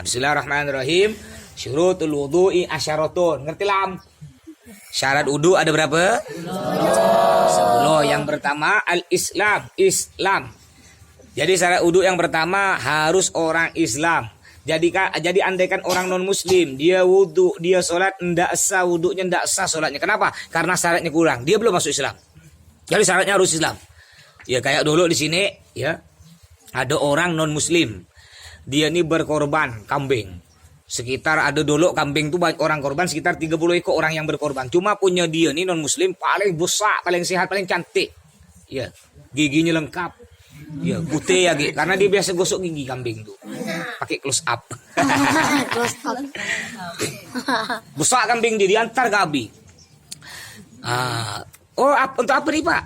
Bismillahirrahmanirrahim. Syurutul wudu'i asyaratun. Ngerti lam? Syarat wudu ada berapa? 10. Yang pertama al-Islam, Islam. Jadi syarat wudu yang pertama harus orang Islam. Jadi andaikan orang non muslim, dia wudu, dia sholat, ndak sah wudunya, ndak sah sholatnya. Kenapa? Karena syaratnya kurang. Dia belum masuk Islam. Jadi syaratnya harus Islam. Ya kayak dulu di sini, ya ada orang non muslim. Dia ini berkorban kambing. Sekitar ada dulu kambing tuh banyak orang korban, sekitar 30 ekor orang yang berkorban. Cuma punya dia ini non muslim paling besar, paling sehat, paling cantik. Ya, giginya lengkap. Ya, putih ya, karena dia biasa gosok gigi kambing tuh. Pakai close up. Besar kambing dia diantar ke Abi. Untuk apa nih Pak?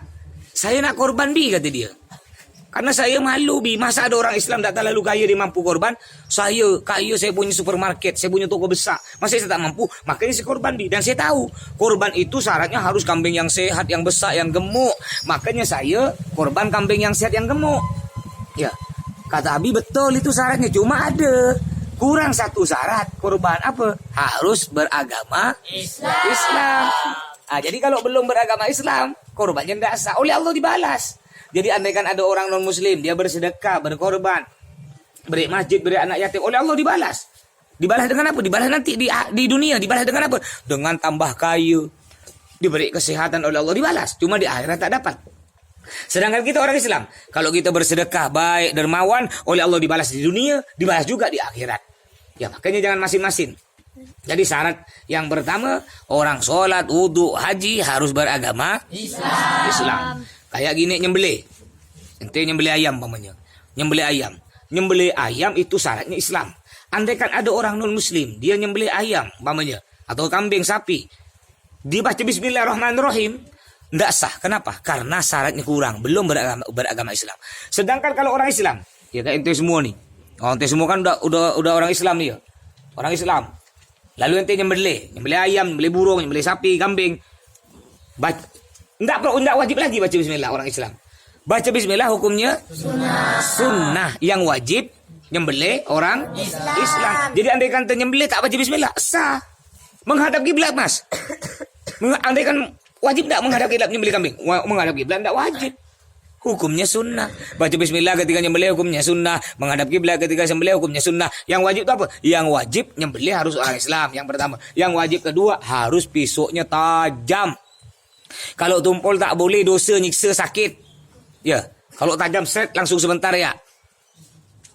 Saya nak korban bi, kata dia. Karena saya malu bi, masa ada orang Islam tak terlalu kaya dia mampu korban. Saya kaya, saya punya supermarket, saya punya toko besar, masa saya tak mampu, makanya saya korban bi. Dan saya tahu korban itu syaratnya harus kambing yang sehat, yang besar, yang gemuk. Makanya saya korban kambing yang sehat, yang gemuk. Ya, kata Abi betul itu syaratnya, cuma ada kurang satu syarat. Korban apa? Harus beragama Islam. Jadi kalau belum beragama Islam, korbannya tidak sah, oleh Allah dibalas. Jadi andaikan ada orang non muslim, dia bersedekah, berkorban, beri masjid, beri anak yatim, oleh Allah dibalas. Dibalas dengan apa? Dibalas nanti di dunia, dibalas dengan apa? Dengan tambah kaya, diberi kesehatan, oleh Allah dibalas. Cuma di akhirat tak dapat. Sedangkan kita orang Islam, kalau kita bersedekah baik, dermawan, oleh Allah dibalas di dunia, dibalas juga di akhirat. Ya makanya jangan masing-masing. Jadi syarat yang pertama, orang sholat, wudu, haji harus beragama Islam. Kayak gini nyembelih. Ente nyembelih ayam pamannya. Nyembelih ayam itu syaratnya Islam. Andaikan ada orang non muslim, dia nyembelih ayam pamannya atau kambing, sapi, dia baca bismillahirrahmanirrahim, ndak sah. Kenapa? Karena syaratnya kurang, belum beragama Islam. Sedangkan kalau orang Islam, ya kayak ente semua nih. Ente semua kan udah orang Islam nih ya. Orang Islam. Lalu ente nyembelih ayam, nyembelih burung, nyembelih sapi, kambing. Enggak wajib lagi baca bismillah orang Islam. Baca bismillah hukumnya sunnah. Yang wajib nyembelih orang Islam. Jadi andaikan nyembelih tak baca bismillah, sah. Menghadap kiblat, Mas. Andaikan wajib enggak menghadap kiblat nyembelih kambing? Menghadap kiblat enggak wajib. Hukumnya sunnah. Baca bismillah ketika nyembelih hukumnya sunnah. Menghadap kiblat ketika nyembelih hukumnya sunnah. Yang wajib itu apa? Yang wajib nyembelih harus orang Islam, yang pertama. Yang wajib kedua harus pisaunya tajam. Kalau tumpul tak boleh, dosa, nyiksa, sakit. Ya, kalau tajam set langsung sebentar ya.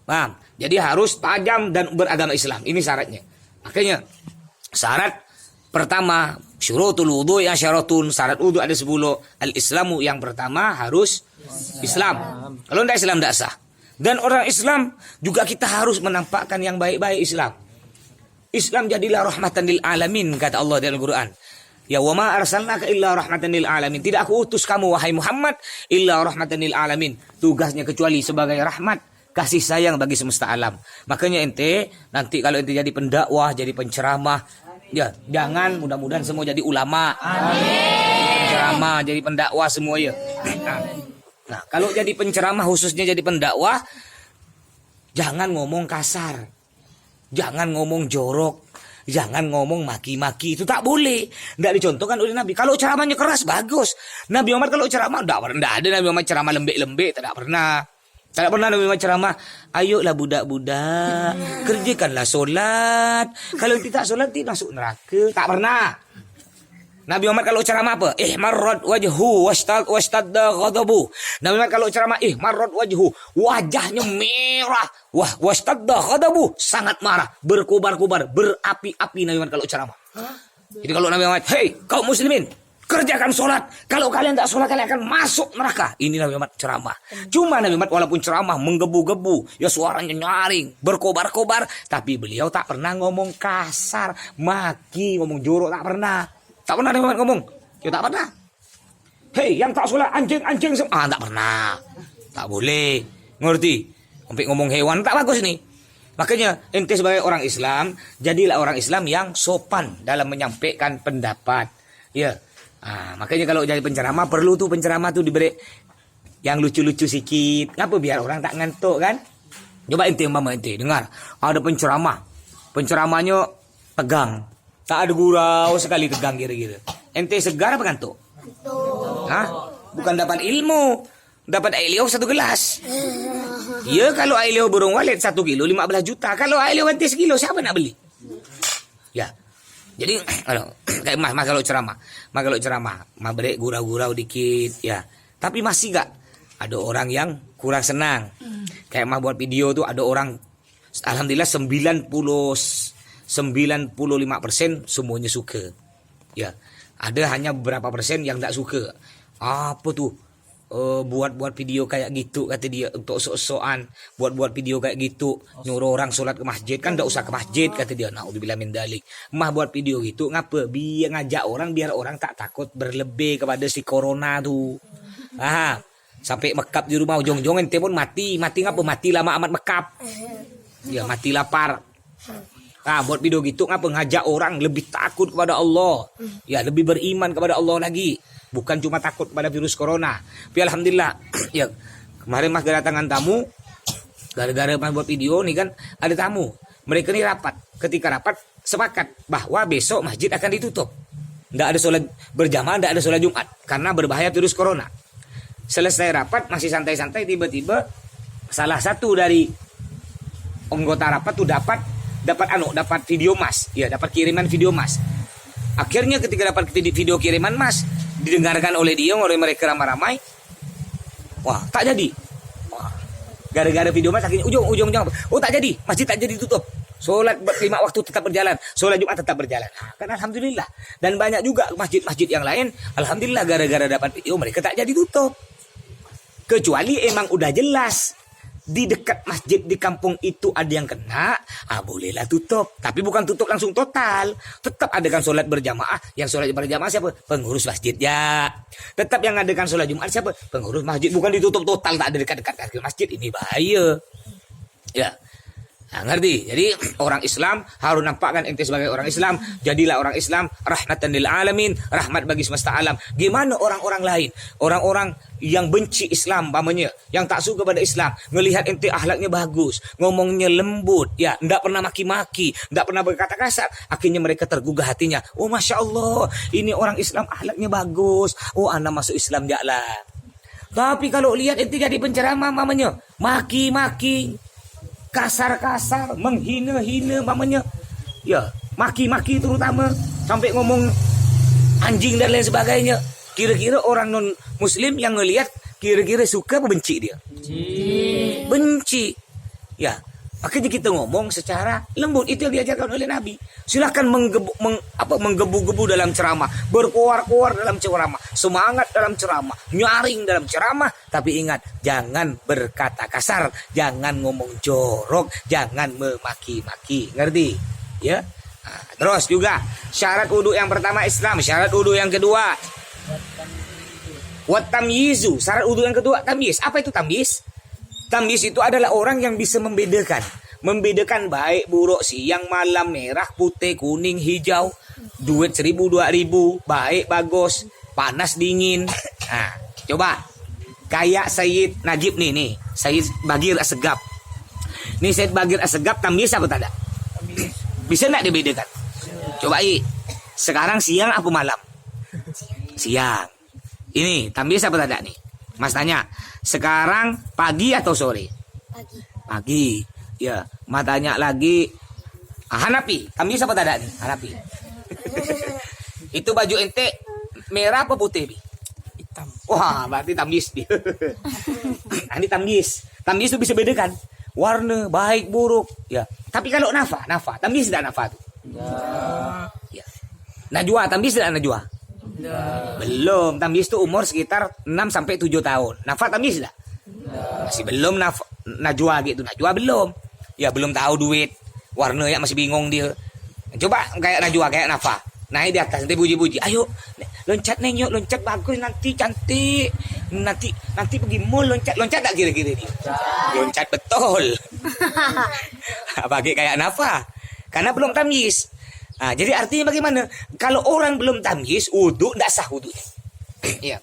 Paham? Jadi harus tajam dan beragama Islam. Ini syaratnya. Makanya syarat pertama syurutul wudu ya syaratun. Syarat wudu ada 10. Al-Islamu yang pertama harus Islam. Kalau tidak Islam tidak sah. Dan orang Islam juga kita harus menampakkan yang baik-baik Islam. Islam jadilah rahmatan lil alamin, kata Allah dalam Al-Quran. Ya wa ma arsalnaka illa rahmatan lil alamin. Tidak aku utus kamu wahai Muhammad illa rahmatan lil alamin. Tugasnya kecuali sebagai rahmat, kasih sayang bagi semesta alam. Makanya ente nanti kalau ente jadi pendakwah, jadi penceramah, ya jangan, mudah-mudahan semua jadi ulama. Amin. Penceramah, jadi pendakwah semua ya. Nah, kalau jadi penceramah khususnya jadi pendakwah, jangan ngomong kasar. Jangan ngomong jorok. Jangan ngomong maki-maki, itu tak boleh. Tidak dicontohkan oleh Nabi. Kalau ceramahnya keras, bagus. Nabi Muhammad kalau ceramah, tidak ada Nabi Muhammad ceramah lembek-lembek. Tidak pernah. Tidak pernah Nabi Muhammad ceramah, ayolah budak-budak, kerjakanlah solat. Kalau tidak solat, tidak masuk neraka. Tak pernah. Nabi Muhammad kalau ceramah apa? Marrad wajhu washtadda ghadabu. Nabi Muhammad kalau ceramah marrad wajhu, wajahnya merah. Washtadda ghadabu, sangat marah, berkobar-kobar, berapi-api Nabi Muhammad kalau ceramah. Jadi kalau Nabi Muhammad, "Hei, kaum muslimin, kerjakan sholat. Kalau kalian tak sholat, kalian akan masuk neraka." Ini Nabi Muhammad ceramah. Cuma Nabi Muhammad walaupun ceramah menggebu-gebu, ya suaranya nyaring, berkobar-kobar, tapi beliau tak pernah ngomong kasar, maki, ngomong jorok, tak pernah. Tak pernah Nabi Muhammad ngomong. Ya tak pernah. "Hei, yang tak sholat anjing-anjing." Tak pernah. Tak boleh. Ngerti? Sampai ngomong hewan tak bagus nih. Makanya ente sebagai orang Islam, jadilah orang Islam yang sopan dalam menyampaikan pendapat. Ya. Makanya kalau jadi penceramah perlu tuh penceramah tuh diberi yang lucu-lucu sikit. Ngapa? Biar orang tak ngantuk kan? Coba ente mama ente dengar, ada penceramah. Penceramahnya tegang. Tak ada gurau sekali tegang kira-kira. Ente segar apa ngantuk? Hah? Bukan dapat ilmu. Dapat air liau 1 gelas. Ya kalau air liau burung walet 1 kilo 15 juta. Kalau air liau nanti 1 kilo siapa nak beli? Ya. Jadi kalau kayak mas kalau ceramah. Mas kalau ceramah. Mas beri gurau-gurau dikit. Ya. Tapi masih gak ada orang yang kurang senang. Kayak mah buat video tuh ada orang, alhamdulillah 95% semuanya suka. Ya, ada hanya beberapa persen yang tak suka. Apa tuh? Buat video kayak gitu kata dia, untuk sok-sokan buat video kayak gitu, nyuruh orang sholat ke masjid, kan tak usah ke masjid kata dia. Naudzubillah min dalik. Mah buat video gitu ngapa? Biar ngajak orang, biar orang tak takut berlebih kepada si corona tuh. Sampai mekap di rumah ujung-ujung ente pun mati ngapa? Mati lama amat mekap. Ya mati lapar. Buat video gitu ngapa? Ngajak orang lebih takut kepada Allah. Ya lebih beriman kepada Allah lagi. Bukan cuma takut pada virus corona. Tapi alhamdulillah ya kemarin mas kedatangan tamu. Gara-gara mas buat video nih kan ada tamu. Mereka nih rapat. Ketika rapat sepakat bahwa besok masjid akan ditutup. Nggak ada sholat berjamaah, nggak ada sholat Jumat karena berbahaya virus corona. Selesai rapat masih santai-santai, tiba-tiba salah satu dari anggota rapat tuh dapat video mas, ya dapat kiriman video mas. Akhirnya ketika dapat video kiriman mas, didengarkan oleh dia, oleh mereka ramai-ramai. Wah tak jadi. Wah, gara-gara video mas akhirnya ujung tak jadi, masjid tak jadi tutup. Sholat 5 waktu tetap berjalan, sholat Jumat tetap berjalan. Kan alhamdulillah. Dan banyak juga masjid-masjid yang lain, alhamdulillah gara-gara dapat video mereka tak jadi tutup. Kecuali emang udah jelas di dekat masjid di kampung itu ada yang kena, bolehlah tutup. Tapi bukan tutup langsung total. Tetap adakan sholat berjamaah. Yang sholat berjamaah siapa? Pengurus masjid ya. Tetap yang adakan sholat Jumat siapa? Pengurus masjid. Bukan ditutup total, tak ada dekat-dekat ke masjid. Ini bahaya. Ya. Ngerti? Jadi orang Islam harus nampakkan ente sebagai orang Islam. Jadilah orang Islam rahmatan lil alamin, rahmat bagi semesta alam. Gimana orang-orang lain? Orang-orang yang benci Islam pamannya, yang tak suka pada Islam, ngelihat ente akhlaknya bagus, ngomongnya lembut, ya, ndak pernah maki-maki, ndak pernah berkata kasar, akhirnya mereka tergugah hatinya. Oh masya Allah, ini orang Islam akhlaknya bagus. Oh anak masuk Islam jaklah. Tapi kalau lihat ente jadi penceramah mamanya, maki-maki, kasar-kasar, menghina-hina mamanya, ya maki-maki terutama sampai ngomong anjing dan lain sebagainya. Kira-kira orang non muslim yang ngelihat kira-kira suka apa benci dia? Benci. Ya, makanya kita ngomong secara lembut, itu yang diajarkan oleh Nabi. Silakan menggebu-gebu dalam ceramah, berkoar-koar dalam ceramah, semangat dalam ceramah, nyaring dalam ceramah, tapi ingat jangan berkata kasar, jangan ngomong jorok, jangan memaki-maki. Ngerti? Ya. Terus juga syarat wudu yang pertama Islam, syarat wudu yang kedua wat tamyizu, syarat wudu yang kedua tamyiz. Apa itu tamyiz? Tamyiz itu adalah orang yang bisa membedakan baik buruk, siang malam, merah putih kuning hijau, duit 1.000 2.000, baik bagus, panas dingin. Coba kayak Sayyid Najib nih Sayyid Bagir Assegaf. Nih Sayyid Bagir Assegaf tamyiz apa tak ada? Bisa enggak dibedakan? Coba sekarang siang apa malam? Siang. Ini tamyiz apa tak ada nih? Mas tanya, sekarang pagi atau sore? Pagi. Ya, Mas tanya lagi, Hanafi, tamyiz apa tak ada nih? Hanafi. Itu baju ente merah apa putih? Hitam. Wah, berarti tamyiz dia. Ini tamyiz. Tamyiz itu bisa bedakan warna baik buruk. Ya. Tapi kalau nafa, tamyiz tidak nafa tuh. Ya. Najwa, tamyiz tidak najwa? Belum. Tamyiz itu umur sekitar 6 sampai 7 tahun. Nafa tamyiz dah? Masih belum najwa gitu. Najwa belum. Ya belum tahu duit. Warna ya masih bingung dia. Coba kayak najwa, kayak nafa. Naik di atas nanti puji-puji. Ayo loncat neng, yuk loncat bagus nanti cantik. Nanti pergi mall loncat tak kira-kira dia? Loncat betul. Pakai kayak nafa. Karena belum tamyiz. Jadi artinya bagaimana? Kalau orang belum tamyiz, wudu tidak sah wudunya. Iya.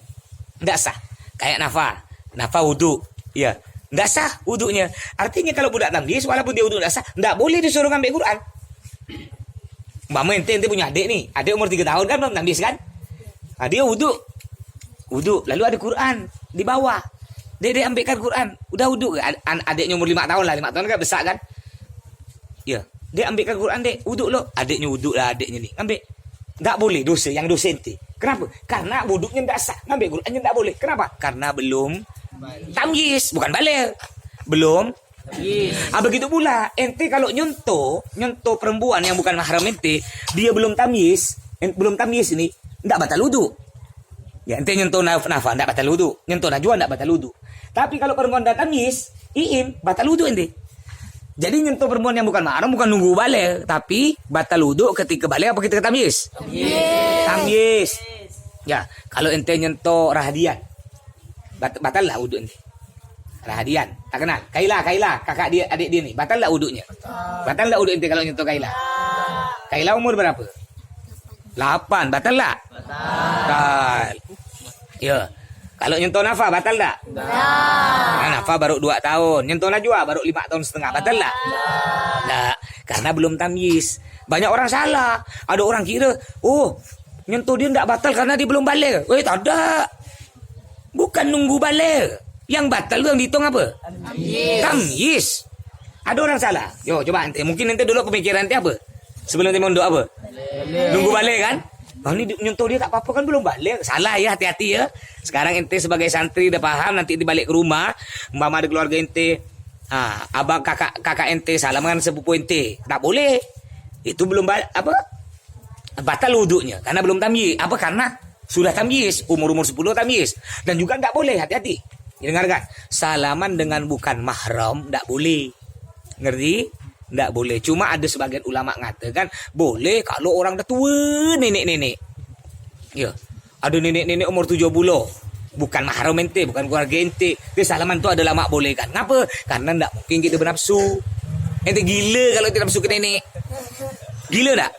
Tidak sah. Kayak nafa wudu. Iya. ndak sah wudunya. Artinya kalau budak tamyiz walaupun dia wudu ndak sah, ndak boleh disuruh ngambil Quran. Mama ente punya adik nih, adik umur 3 tahun kan belum tamyiz kan? Nah, dia wudu, lalu ada Quran di bawah. Dia ambilkan Quran, udah wudu. Adiknya umur 5 tahun lah, 5 tahun kan besar kan? Ya, dia ambilkan Quran dek, wudu lo. Adiknya wudu lah, adiknya nih, ambil. Nggak boleh dosa, yang dosa ente. Kenapa? Karena wudunya nggak sah, ngambil Qurannya nggak boleh. Kenapa? Karena belum tamyiz, bukan balik. Belum. Begitu pula ente kalau nyontoh perempuan yang bukan mahram ente, dia belum tamyiz ini, ndak batal wudu. Ya ente nyentuh nafa ndak batal wudu, nyentuh najwa ndak batal wudu. Tapi kalau perempuan ndak tamyiz, batal wudu ente. Jadi nyentuh perempuan yang bukan mahram bukan nunggu balik, tapi batal wudu ketika balik apa ketika tamyiz? Tamyiz. Ya, kalau ente nyentuh rahadian, batal lah wudu ente. Rahadian, tak kenal. Kaila, kakak dia, adik dia nih. Batal tak wudunya? Batal tak wudu ente kalau nyentuh Kaila? Kaila umur berapa? 8, batal tak? Batal. Ya. Kalau nyentuh Nafa, batal tak? Nah, Nafa baru 2 tahun. Nyentuh Najwa baru 5 tahun setengah. Batal tak? Tak. Karena belum tamyiz. Banyak orang salah. Ada orang kira, nyentuh dia tak batal karena dia belum balik. Tak ada. Bukan nunggu balik. Yang batal tu yang dihitung apa? Tamyiz. Ada orang salah. Yo, coba ente. Mungkin ente dulu pemikiran ente apa? Sebelum ente mondok apa? Nunggu balik kan? Ini nyentuh dia tak apa-apa kan belum balik. Salah ya, hati-hati ya. Sekarang ente sebagai santri udah paham, nanti dibalik ke rumah, umpama ada keluarga ente, abang kakak ente salah dengan sepupu ente. Tak boleh. Itu belum batal wudunya karena belum tamyiz. Apa karena sudah tamyiz, umur 10 tamyiz. Dan juga enggak boleh, hati-hati. Dengarkan, salaman dengan bukan mahram enggak boleh. Ngerti? Enggak boleh. Cuma ada sebagian ulama mengatakan boleh kalau orang dah tua, nenek-nenek. Ya. Ada nenek-nenek umur 70. Bukan mahram ente, bukan keluarga ente. Dia salaman tu adalah mak boleh kan. Kenapa? Karena enggak mungkin kita bernafsu. Ente gila kalau kita nafsu ke nenek. Gila tak?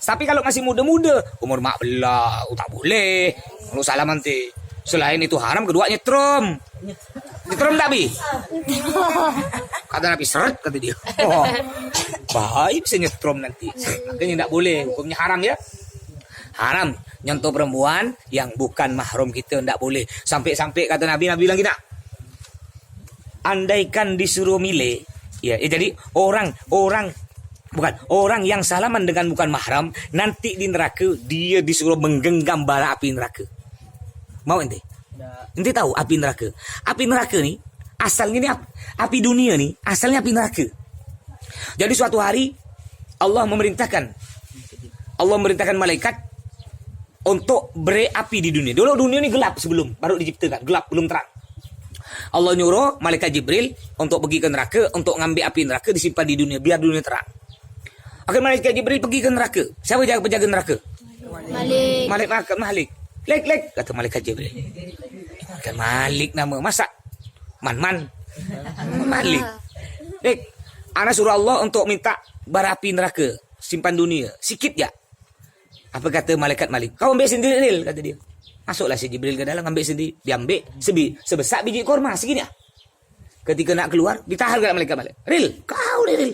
Tapi kalau masih muda-muda, umur mak belah, tak boleh. Kalau salaman te. Selain itu haram, kedua nyetrum. Nyetrum tak, Bi? Kata Nabi, seret, kata dia. Baik bisa nyetrum nanti. Makanya tak boleh, hukumnya haram ya. Haram, nyentuh perempuan yang bukan mahram kita, tak boleh. Sampai-sampai kata Nabi bilang kita, andaikan disuruh milih, jadi orang yang salaman dengan bukan mahram, nanti di neraka dia disuruh menggenggam bara api neraka. Mau ente? Ente tahu api neraka? Api neraka nih asalnya ni api dunia nih asalnya api neraka. Jadi suatu hari Allah memerintahkan malaikat untuk beri api di dunia. Dulu dunia ini gelap sebelum baru diciptakan, gelap belum terang. Allah nyuruh malaikat Jibril untuk pergi ke neraka untuk ngambil api neraka disimpan di dunia biar dunia terang. Akhirnya malaikat Jibril pergi ke neraka. Siapa penjaga neraka? Malik. Lek, kata malaikat Jibril. Malaikat Malik nama. Masa? Man. Malik. Lek, ana suruh Allah untuk minta bara api neraka. Simpan dunia. Sikit ya? Apa kata malaikat Malik? Kau ambil sendiri, Ril, kata dia. Masuklah si Jibril ke dalam, ambil sendiri. Dia ambil sebesar biji korma, segini ya? Ketika nak keluar, ditahan ke malaikat Malik. Ril, kau ni, Ril.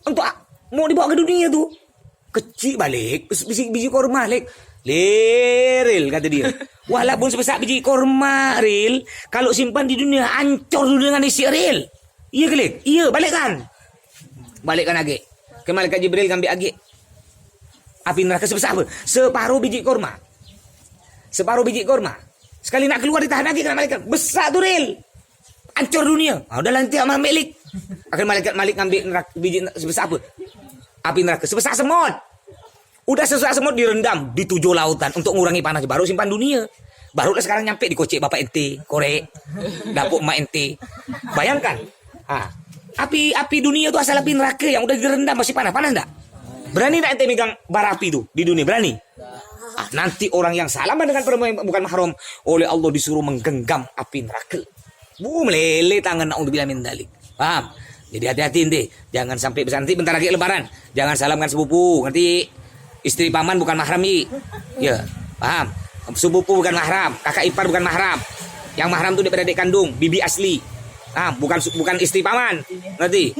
Untuk mau dibawa ke dunia tu. Kecil balik. Biji korma, Lek. Ril, kata dia. Walaupun sebesar biji korma, Ril, kalau simpan di dunia, hancur dunia dengan isi, Ril. Iya ke, Lek? Iya, balikkan agak. Ke malaikat Jibril ambil agak. Api neraka sebesar apa? Separuh biji korma. Sekali nak keluar ditahan lagi kena malaikat. Besar tu, Ril. Hancur dunia. Udah nanti sama Malik. Akhir malaikat Malik ngambil biji sebesar apa? Api neraka sebesar semut. Udah sesuai semut direndam di 7 lautan untuk mengurangi panas. Baru simpan dunia. Barulah sekarang nyampe di kocek bapak ente, korek, dapur emak ente. Bayangkan. Api dunia itu asal api neraka yang udah direndam masih panas enggak? Berani enggak ente megang bara api itu di dunia? Berani? Nanti orang yang salaman dengan perempuan yang bukan mahram oleh Allah disuruh menggenggam api neraka. Meleleh tangan naudzubillah min dzalik. Paham? Jadi hati-hati ente. Jangan sampai nanti bentar lagi lebaran. Jangan salamkan sepupu. Nanti istri paman bukan mahram, ya, paham? Sepupu bukan mahram, kakak ipar bukan mahram. Yang mahram tuh daripada adik kandung, bibi asli. Ah, bukan istri paman. Ngerti?